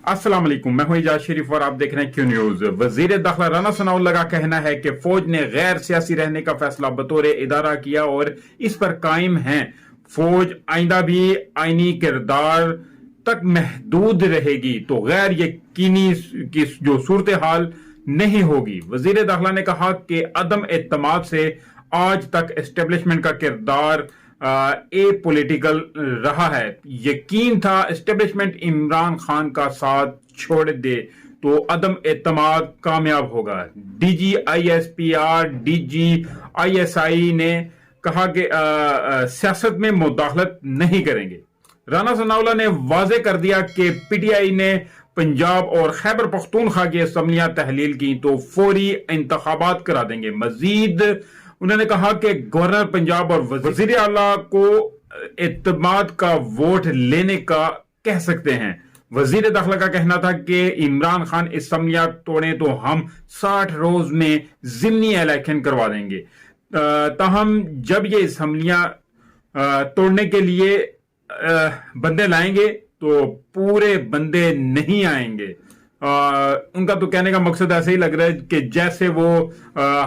अस्सलाम वालेकुम, मैं हूं इजाज शरीफ और आप देख रहे हैं क्यू न्यूज। वजीर दाखिला राना सनाउल्लाह का कहना है कि फौज ने गैर सियासी रहने का फैसला बतौर इदारा किया और इस पर कायम है। फौज आइंदा भी आईनी किरदार तक महदूद रहेगी तो गैर यकीनी की जो सूरत हाल नहीं होगी। वजीर दाखिला ने कहा कि अदम एतमाद से आज तक एस्टेब्लिशमेंट का किरदार ए पॉलिटिकल रहा है। यकीन था एस्टेब्लिशमेंट इमरान खान का साथ छोड़ दे तो अदम एतमाद कामयाब होगा। डीजी ISPR डीजी ISI ने कहा कि सियासत में मुदाखलत नहीं करेंगे। राना सनाउल्लाह ने वाजे कर दिया कि PTI ने पंजाब और खैबर पख्तूनख्वा की असम्बलियां तहलील की तो फौरी इंतखाबात करा देंगे। मजीद उन्होंने कहा कि गवर्नर पंजाब और वजीर आला को एतमाद का वोट लेने का कह सकते हैं। वजीर दाखिला का कहना था कि इमरान खान असम्बलियां तोड़े तो हम 60 रोज में जिमनी इलेक्शन करवा देंगे। ताहम जब ये असम्बलियां तोड़ने के लिए बंदे लाएंगे तो पूरे बंदे नहीं आएंगे। उनका तो कहने का मकसद ऐसे ही लग रहा है कि जैसे वो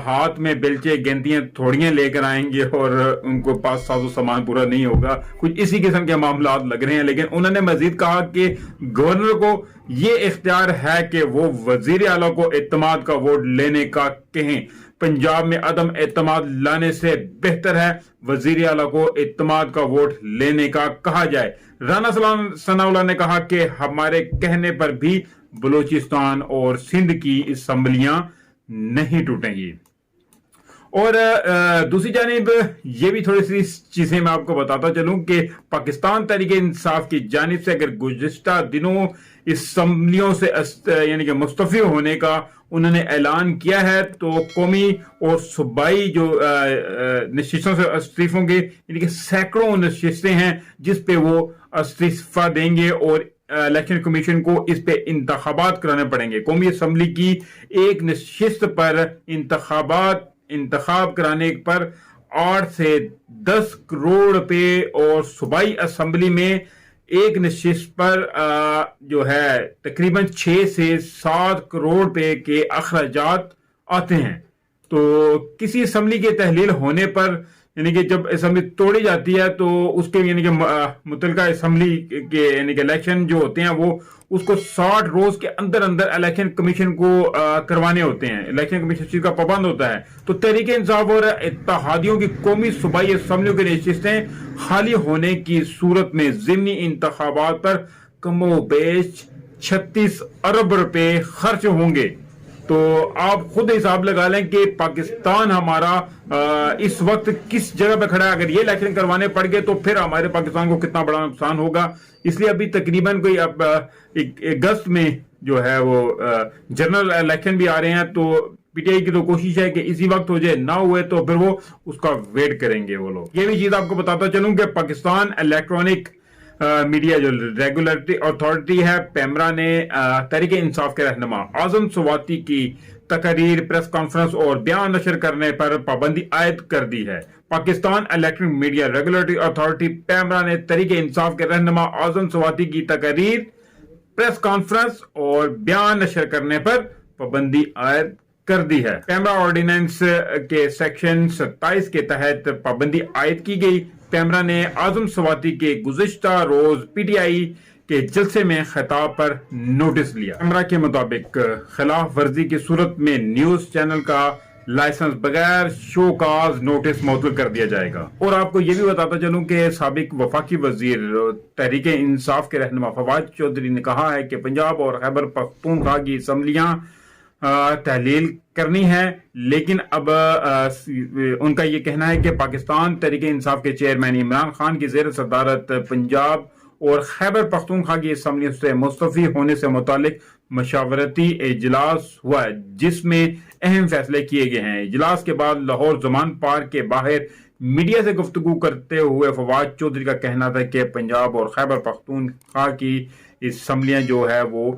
हाथ में बेलचे गेंदियां थोड़ियां लेकर आएंगे और उनको पास साजो सामान पूरा नहीं होगा, कुछ इसी किस्म के मामला लग रहे हैं। लेकिन उन्होंने मजीद कहा कि गवर्नर को ये इख्तियार है कि वो वजीर आला को एतमाद का वोट लेने का कहें। पंजाब में अदम एतमाद लाने से बेहतर है वजीर आला को एतमाद का वोट लेने का कहा जाए। राना सनाउल्लाह ने कहा कि हमारे कहने पर भी बलूचिस्तान और सिंध की असम्बलियां नहीं टूटेंगी। और दूसरी जानिब ये भी थोड़ी सी चीजें मैं आपको बताता चलूं कि पाकिस्तान तहरीक इंसाफ की जानिब से अगर गुज़िश्ता दिनों असम्बलियों से यानी कि मुस्तफ़ी होने का उन्होंने ऐलान किया है तो कौमी और सूबाई जो नशिस्तों से इस्तीफों होंगे, यानी कि सैकड़ों नशिस्तें हैं जिस पे वो इस्तीफा देंगे और इलेक्शन कमीशन को इस पे इंतखाबात कराने पड़ेंगे। कौमी असम्बली की एक नशिस्त पर इंतखाब कराने पर 8 से 10 करोड़ रुपए और सूबाई असम्बली में एक नशिस्त पर जो है तकरीबन 6 से 7 करोड़ रुपए के अखराजात आते हैं। तो किसी असम्बली के तहलील होने पर यानी कि जब असम्बली तोड़ी जाती है तो उसके यानी कि मुतलका असम्बली के यानी कि इलेक्शन जो होते हैं वो उसको 60 रोज के अंदर अंदर इलेक्शन कमीशन को करवाने होते हैं। इलेक्शन कमीशन चीज का पाबंद होता है। तो तहरीक इंसाफ और इत्तेहादियों की कौमी सूबाई असम्बलियों की नशिस्तें खाली होने की सूरत में ज़िमनी इंतखाबात पर कमोबेश 36 अरब रुपए खर्च होंगे। तो आप खुद हिसाब लगा लें कि पाकिस्तान हमारा इस वक्त किस जगह पे खड़ा है। अगर ये इलेक्शन करवाने पड़ गए तो फिर हमारे पाकिस्तान को कितना बड़ा नुकसान होगा। इसलिए अभी तकरीबन कोई अब अगस्त में जो है वो जनरल इलेक्शन भी आ रहे हैं तो PTI की तो कोशिश है कि इसी वक्त हो जाए, ना हुए तो फिर वो उसका वेट करेंगे वो लोग। ये भी चीज आपको बताता चलूं कि पाकिस्तान इलेक्ट्रॉनिक मीडिया जो रेगुलेटरी अथॉरिटी है पेमरा ने तहरीक इंसाफ के रहनुमा आजम स्वाति की तकरीर, प्रेस कॉन्फ्रेंस और बयान नशर करने पर पाबंदी आयद कर दी है। Pakistan electronic media regulatory authority PEMRA ने तहरीक इंसाफ के रहनुमा आजम स्वाति की तकरीर, प्रेस कॉन्फ्रेंस और बयान नशर करने पर पाबंदी आयद कर दी है। पेमरा ऑर्डिनेंस के सेक्शन 27 के तहत पाबंदी आयद की गई। पेमरा ने आजम स्वाति के गुज़िश्ता रोज PTI के जलसे में खिताब पर नोटिस लिया। पेमरा के मुताबिक खिलाफ वर्जी की सूरत में न्यूज चैनल का लाइसेंस बगैर शोकाज नोटिस मौतूल कर दिया जाएगा। और आपको यह भी बताता चलूं कि साबिक वफाकी वजीर तहरीक इंसाफ के रहनुमा फवाद चौधरी ने कहा है कि पंजाब और खैबर पख्तूनख्वा की असम्बलियां तहलील करनी है। लेकिन अब उनका ये कहना है कि पाकिस्तान तहरीक इंसाफ के चेयरमैन इमरान खान की ज़ेर सदारत पंजाब और खैबर पख्तूनख्वा की असम्बलियों से मुस्तफ़ी होने से मुतालिक मशावरती इजलास हुआ है जिसमें अहम फैसले किए गए हैं। इजलास के बाद लाहौर जमान पार्क के बाहर मीडिया से गुफ्तगू करते हुए फवाद चौधरी का कहना था कि पंजाब और खैबर पख्तूनख्वा की असम्बलियां जो है वो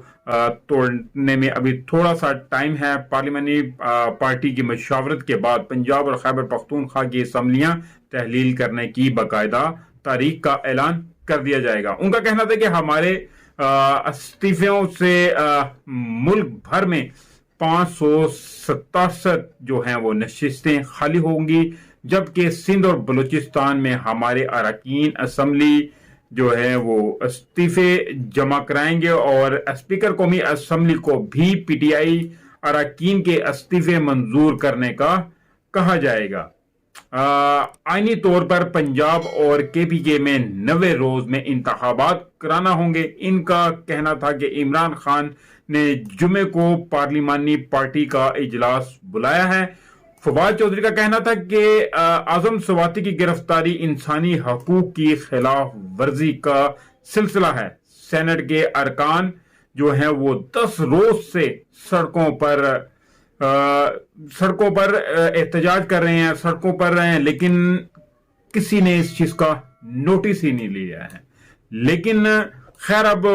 तोड़ने में अभी थोड़ा सा टाइम है। पार्लियामानी पार्टी की मशावरत के बाद पंजाब और खैबर पख्तूनख्वा की असम्बलियां तहलील करने की बाकायदा तारीख का ऐलान कर दिया जाएगा। उनका कहना था कि हमारे استعفوں سے ملک بھر میں 567 جو ہیں وہ نشستیں خالی ہوں گی، جبکہ سندھ اور بلوچستان میں ہمارے اراکین اسمبلی جو ہے وہ استعفے جمع کرائیں گے، اور اسپیکر قومی اسمبلی کو بھی پی ٹی آئی اراکین کے استعفے منظور کرنے کا کہا جائے گا۔ آئینی طور پر پنجاب اور کے پی کے میں 90 روز میں انتخابات کرانا ہوں گے۔ ان کا کہنا تھا کہ عمران خان نے جمعے کو پارلیمانی پارٹی کا اجلاس بلایا ہے۔ فواد چودھری کا کہنا تھا کہ اعظم سواتی کی گرفتاری انسانی حقوق کی خلاف ورزی کا سلسلہ ہے۔ سینٹ کے ارکان جو ہیں وہ 10 روز سے سڑکوں پر احتجاج کر رہے ہیں، سڑکوں پر رہے ہیں، لیکن کسی نے اس چیز کا نوٹس ہی نہیں لیا ہے۔ لیکن خیر اب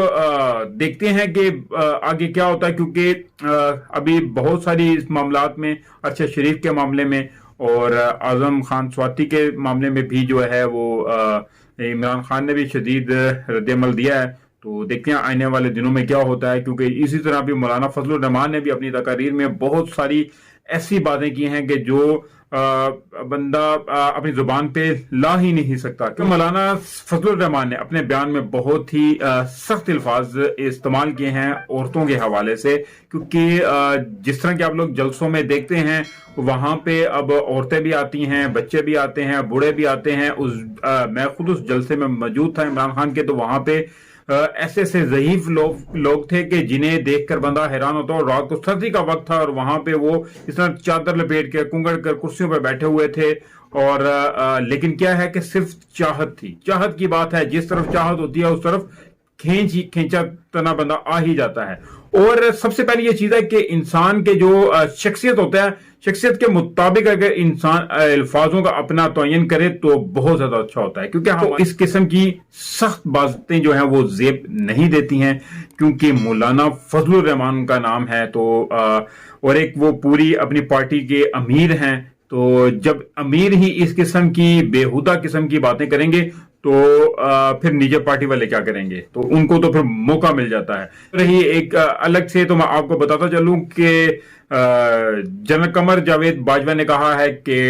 دیکھتے ہیں کہ آگے کیا ہوتا ہے، کیونکہ ابھی بہت ساری اس معاملات میں، ارشد شریف کے معاملے میں اور اعظم خان سواتی کے معاملے میں بھی جو ہے وہ عمران خان نے بھی شدید رد عمل دیا ہے۔ تو دیکھتے ہیں آنے والے دنوں میں کیا ہوتا ہے، کیونکہ اسی طرح بھی مولانا فضل الرحمان نے بھی اپنی تقاریر میں بہت ساری ایسی باتیں کی ہیں کہ جو بندہ اپنی زبان پہ لا ہی نہیں سکتا۔ کہ مولانا فضل الرحمان نے اپنے بیان میں بہت ہی سخت الفاظ استعمال کیے ہیں عورتوں کے حوالے سے، کیونکہ جس طرح کہ آپ لوگ جلسوں میں دیکھتے ہیں وہاں پہ اب عورتیں بھی آتی ہیں، بچے بھی آتے ہیں، بوڑھے بھی آتے ہیں۔ میں خود اس جلسے میں موجود تھا عمران خان کے، تو وہاں پہ ایسے ایسے ضعیف لوگ تھے کہ جنہیں دیکھ کر بندہ حیران ہوتا، اور رات کو سردی کا وقت تھا اور وہاں پہ وہ اس طرح چادر لپیٹ کے کنگڑ کر کرسیوں پہ بیٹھے ہوئے تھے، اور لیکن کیا ہے کہ صرف چاہت تھی۔ چاہت کی بات ہے، جس طرف چاہت ہوتی ہے اس طرف کھینچا تنا بندہ آ ہی جاتا ہے۔ اور سب سے پہلی یہ چیز ہے کہ انسان کے جو شخصیت ہوتا ہے، شخصیت کے مطابق اگر انسان الفاظوں کا اپنا تعین کرے تو بہت زیادہ اچھا ہوتا ہے، کیونکہ ہم اس قسم کی سخت باتیں جو ہیں وہ زیب نہیں دیتی ہیں، کیونکہ مولانا فضل الرحمان کا نام ہے تو اور ایک وہ پوری اپنی پارٹی کے امیر ہیں، تو جب امیر ہی اس قسم کی بےہودہ قسم کی باتیں کریں گے تو پھر نیجے پارٹی والے کیا کریں گے؟ تو ان کو تو پھر موقع مل جاتا ہے۔ رہی ایک الگ سے تو میں آپ کو بتاتا چلوں کہ جنرل قمر جاوید باجوہ نے کہا ہے کہ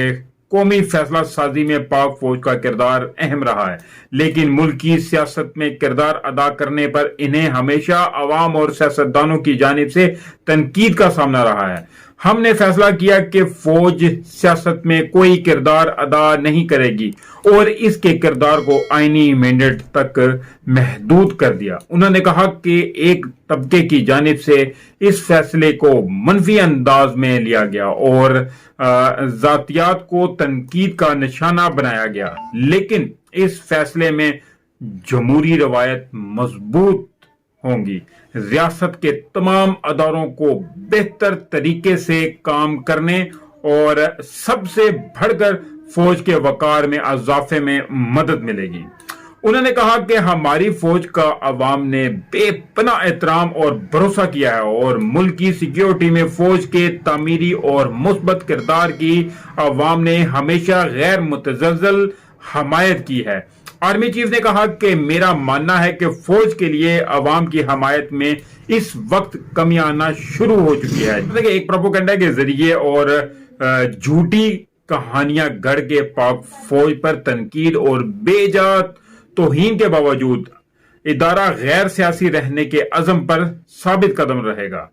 قومی فیصلہ سازی میں پاک فوج کا کردار اہم رہا ہے، لیکن ملک کی سیاست میں کردار ادا کرنے پر انہیں ہمیشہ عوام اور سیاستدانوں کی جانب سے تنقید کا سامنا رہا ہے۔ ہم نے فیصلہ کیا کہ فوج سیاست میں کوئی کردار ادا نہیں کرے گی اور اس کے کردار کو آئینی مینڈیٹ تک محدود کر دیا۔ انہوں نے کہا کہ ایک طبقے کی جانب سے اس فیصلے کو منفی انداز میں لیا گیا اور ذاتیات کو تنقید کا نشانہ بنایا گیا، لیکن اس فیصلے میں جمہوری روایت مضبوط ہوں گی۔ ریاست کے تمام اداروں کو بہتر طریقے سے کام کرنے اور سب سے بڑھ کر فوج کے وقار میں اضافے میں مدد ملے گی۔ انہوں نے کہا کہ ہماری فوج کا عوام نے بے پناہ احترام اور بھروسہ کیا ہے اور ملک کی سیکیورٹی میں فوج کے تعمیری اور مثبت کردار کی عوام نے ہمیشہ غیر متزلزل حمایت کی ہے۔ آرمی چیف نے کہا کہ میرا ماننا ہے کہ فوج کے لیے عوام کی حمایت میں اس وقت کمی آنا شروع ہو چکی ہے۔ ایک پروپیگنڈا کے ذریعے اور جھوٹی کہانیاں گھڑ کے پاک فوج پر تنقید اور بے جا توہین کے باوجود ادارہ غیر سیاسی رہنے کے عزم پر ثابت قدم رہے گا۔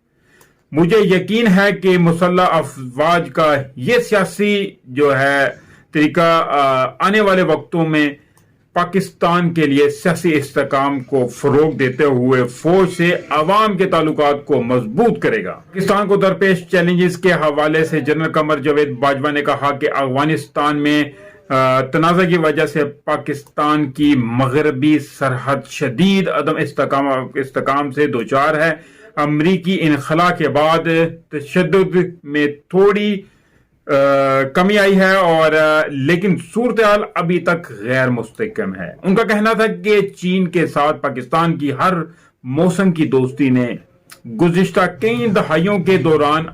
مجھے یقین ہے کہ مسلح افواج کا یہ سیاسی جو ہے طریقہ آنے والے وقتوں میں پاکستان کے لیے سیاسی استحکام کو فروغ دیتے ہوئے فوج سے عوام کے تعلقات کو مضبوط کرے گا۔ پاکستان کو درپیش چیلنجز کے حوالے سے جنرل قمر جاوید باجوہ نے کہا کہ افغانستان میں تنازع کی وجہ سے پاکستان کی مغربی سرحد شدید عدم استحکام سے دوچار ہے۔ امریکی انخلا کے بعد تشدد میں تھوڑی کمی آئی ہے اور لیکن صورتحال ابھی تک غیر مستحکم ہے۔ ان کا کہنا تھا کہ چین کے ساتھ پاکستان کی ہر موسم کی دوستی نے گزشتہ کئی دہائیوں کے دوران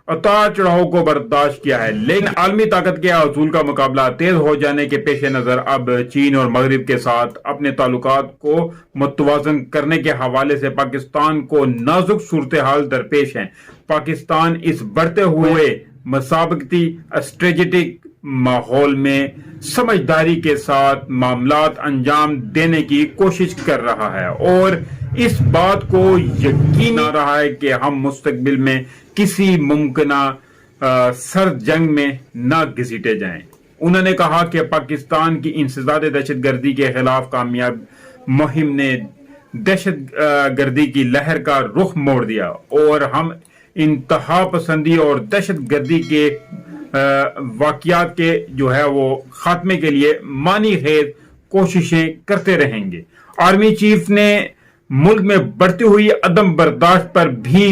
उतार चढ़ाव को बर्दाश्त किया है, लेकिन आलमी ताकत के असूल का मुकाबला तेज हो जाने के पेश नजर अब चीन और मगरिब के साथ अपने ताल्लुकात को मुतवाजन करने के हवाले से पाकिस्तान को नाजुक सूरत हाल दरपेश है। पाकिस्तान इस बढ़ते हुए मसाबकती स्ट्रेटेजिक माहौल में समझदारी के साथ मामलात अंजाम देने की कोशिश कर रहा है और इस बात को यकीन आ रहा है कि हम मुस्तकबिल में किसी मुमकिना सर्द जंग में न घसीटे जाएं। उन्होंने कहा कि पाकिस्तान की इंसदाद दहशतगर्दी के खिलाफ कामयाब मुहिम ने दहशत गर्दी की लहर का रुख मोड़ दिया और हम इंतहा पसंदी और दहशत गर्दी के वाकयात के जो है वो खात्मे के लिए मानी खेज कोशिशें करते रहेंगे। आर्मी चीफ ने मुल्क में बढ़ती हुई अदम बर्दाश्त पर भी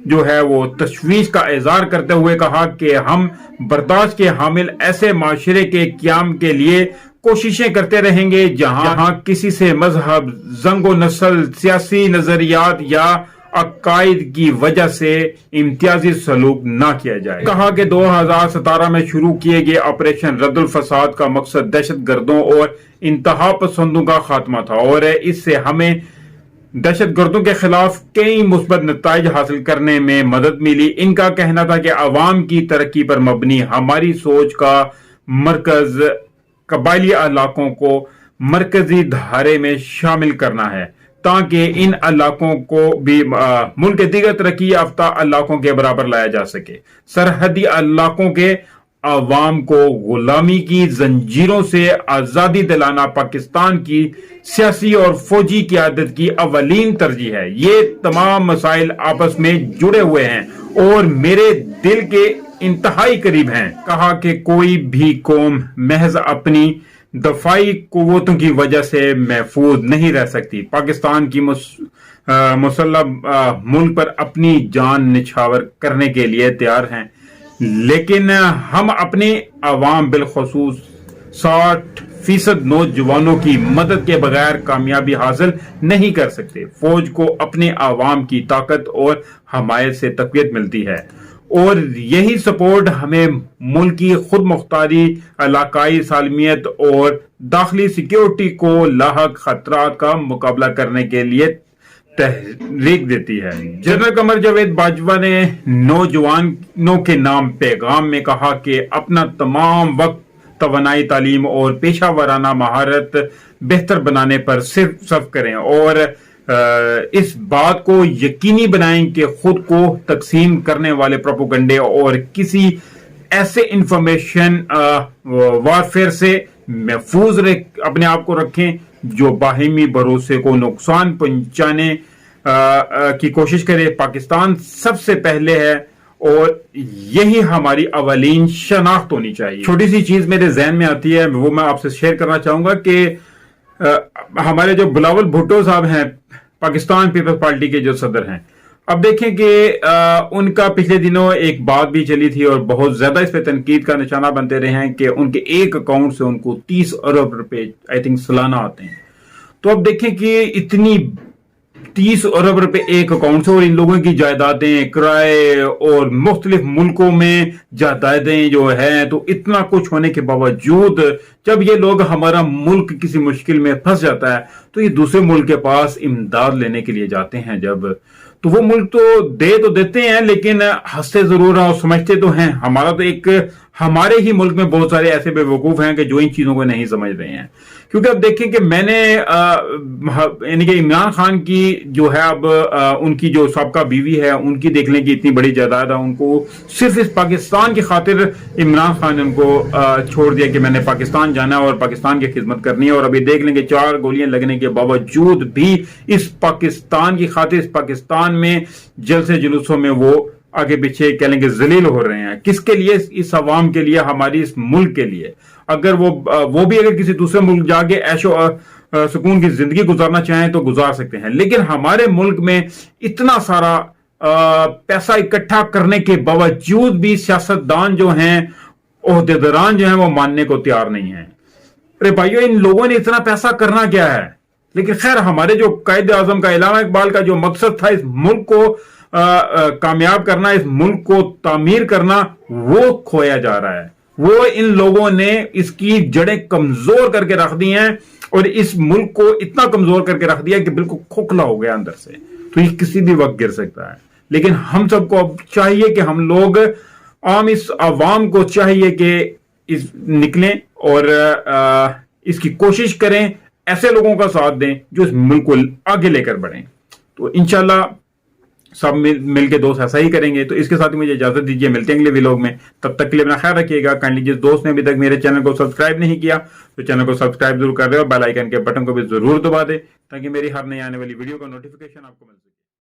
जो है वो तशवीश का इजहार करते हुए कहा कि हम बर्दाश्त के हामिल ऐसे माशरे के क्याम के लिए कोशिशें करते रहेंगे जहां किसी से मजहब, जंगो नस्ल, सियासी नजरियात या अकायद की वजह से इम्तियाजी सलूक ना किया जाए। कहा कि 2017 में शुरू किए गए ऑपरेशन रद्दुल फसाद का मकसद दहशत गर्दों और इंतहा पसंदों का खात्मा था और इससे हमें दहशत गर्दों के खिलाफ कई मुस्बत नताइज हासिल करने में मदद मिली। इनका कहना था कि अवाम की तरक्की पर मबनी हमारी सोच का मरकज कबायली इलाकों को मरकजी धारे में शामिल करना है ताकि इन इलाकों को भी मुल्क के दीगर तरक्की याफ्ता इलाकों के बराबर लाया जा सके। सरहदी इलाकों के अवाम को गुलामी की जंजीरों से आजादी दिलाना पाकिस्तान की सियासी और फौजी क़यादत की अवलीन तरजीह है। ये तमाम मसाइल आपस में जुड़े हुए हैं और मेरे दिल के इंतहाई करीब हैं। कहा कि कोई भी कौम महज अपनी दफाई कुव्वतों की वजह से महफूज नहीं रह सकती। पाकिस्तान की मुसल्लह मुल्क पर अपनी जान निछावर करने के लिए तैयार हैं, लेकिन हम अपने अवाम बिलखसूस 60% नौजवानों की मदद के बगैर कामयाबी हासिल नहीं कर सकते। फौज को अपने अवाम की ताकत और हमायत से तक़वियत मिलती है और यही सपोर्ट हमें मुल्क की खुद मुख्तारी, इलाकाई सालमियत और दाखिली सिक्योरिटी को लाहक खतरात का मुकाबला करने के लिए तहरीक देती है। जनरल कमर जावेद बाजवा ने नौजवानों के नाम पैगाम में कहा कि अपना तमाम वक्त तवानाई, तालीम और पेशा वराना महारत बेहतर बनाने पर सर्फ करें और इस बात को यकीनी बनाएं कि खुद को तकसीम करने वाले प्रोपोगंडे और किसी ऐसे इंफॉर्मेशन वारफेयर से महफूज अपने आप को रखें जो बाहिमी भरोसे को नुकसान पहुंचाने की कोशिश करे। पाकिस्तान सबसे पहले है और यही हमारी अवलीन शनाख्त होनी चाहिए। छोटी सी चीज मेरे जहन में आती है, वो मैं आपसे शेयर करना चाहूंगा कि हमारे जो बिलावल भुट्टो साहब हैं, पाकिस्तान पीपल्स पार्टी के जो सदर हैं, अब देखें कि उनका पिछले दिनों एक बात भी चली थी और बहुत ज्यादा इस पे तनकीद का निशाना बनते रहे हैं कि उनके एक अकाउंट से उनको 30 अरब रुपए आई थिंक सालाना आते हैं। तो अब देखें कि इतनी 30 अरब रुपए एक अकाउंट से और इन लोगों की जायदादें, किराए और मुख्तलिफ मुल्कों में जायदादें जो हैं, तो इतना कुछ होने के बावजूद जब ये लोग, हमारा मुल्क किसी मुश्किल में फंस जाता है तो ये दूसरे मुल्क के पास इमदाद लेने के लिए जाते हैं। जब तो वो मुल्क तो देते हैं लेकिन हंसते जरूर हैं और समझते तो हैं। हमारा तो एक, हमारे ही मुल्क में बहुत सारे ऐसे बेवकूफ हैं कि जो इन चीजों को नहीं समझ रहे हैं। क्योंकि अब देखें कि मैंने यानी कि इमरान खान की जो है अब उनकी जो साबका बीवी है उनकी देख लें कि इतनी बड़ी जायदाद है, उनको सिर्फ इस पाकिस्तान की खातिर इमरान खान ने उनको छोड़ दिया कि मैंने पाकिस्तान जाना है और पाकिस्तान की खिदमत करनी है। और अभी देख लें कि 4 गोलियां लगने के बावजूद भी इस पाकिस्तान की खातिर, इस पाकिस्तान में जलसे जुलूसों में वो आगे पीछे कह लेंगे जलील हो रहे हैं। किसके लिए? इस अवाम के लिए, हमारी इस मुल्क के लिए। अगर वो भी अगर किसी दूसरे मुल्क जाके ऐशो सुकून की जिंदगी गुजारना चाहें तो गुजार सकते हैं, लेकिन हमारे मुल्क में इतना सारा पैसा इकट्ठा करने के बावजूद भी सियासतदान जो हैं, ओहदेदारान जो हैं, वो मानने को तैयार नहीं है। अरे भाइयों, इन लोगों ने इतना पैसा करना क्या है? लेकिन खैर, हमारे जो कायदे आजम का, इलामा इकबाल का जो मकसद था इस मुल्क को कामयाब करना, इस मुल्क को तामीर करना, वो खोया जा रहा है। वो इन लोगों ने इसकी जड़ें कमजोर करके रख दी हैं और इस मुल्क को इतना कमजोर करके रख दिया कि बिल्कुल खोखला हो गया अंदर से, तो ये किसी भी वक्त गिर सकता है। लेकिन हम सबको अब चाहिए कि हम लोग आम इस आवाम को चाहिए कि इस निकलें और इसकी कोशिश करें, ऐसे लोगों का साथ दें जो इस मुल्क को आगे लेकर बढ़ें। तो इंशाल्लाह सब मिल के दोस्त ऐसा ही करेंगे। तो इसके साथ ही मुझे इजाजत दीजिए, मिलते हैं अगले व्लॉग में। तब तक के लिए अपना ख्याल रखिएगा। काइंडली जिस दोस्त ने अभी तक मेरे चैनल को सब्सक्राइब नहीं किया तो चैनल को सब्सक्राइब जरूर कर दे और बेल आइकन के बटन को भी जरूर दबा दे ताकि मेरी हर नई आने वाली वीडियो का नोटिफिकेशन आपको मिल सके।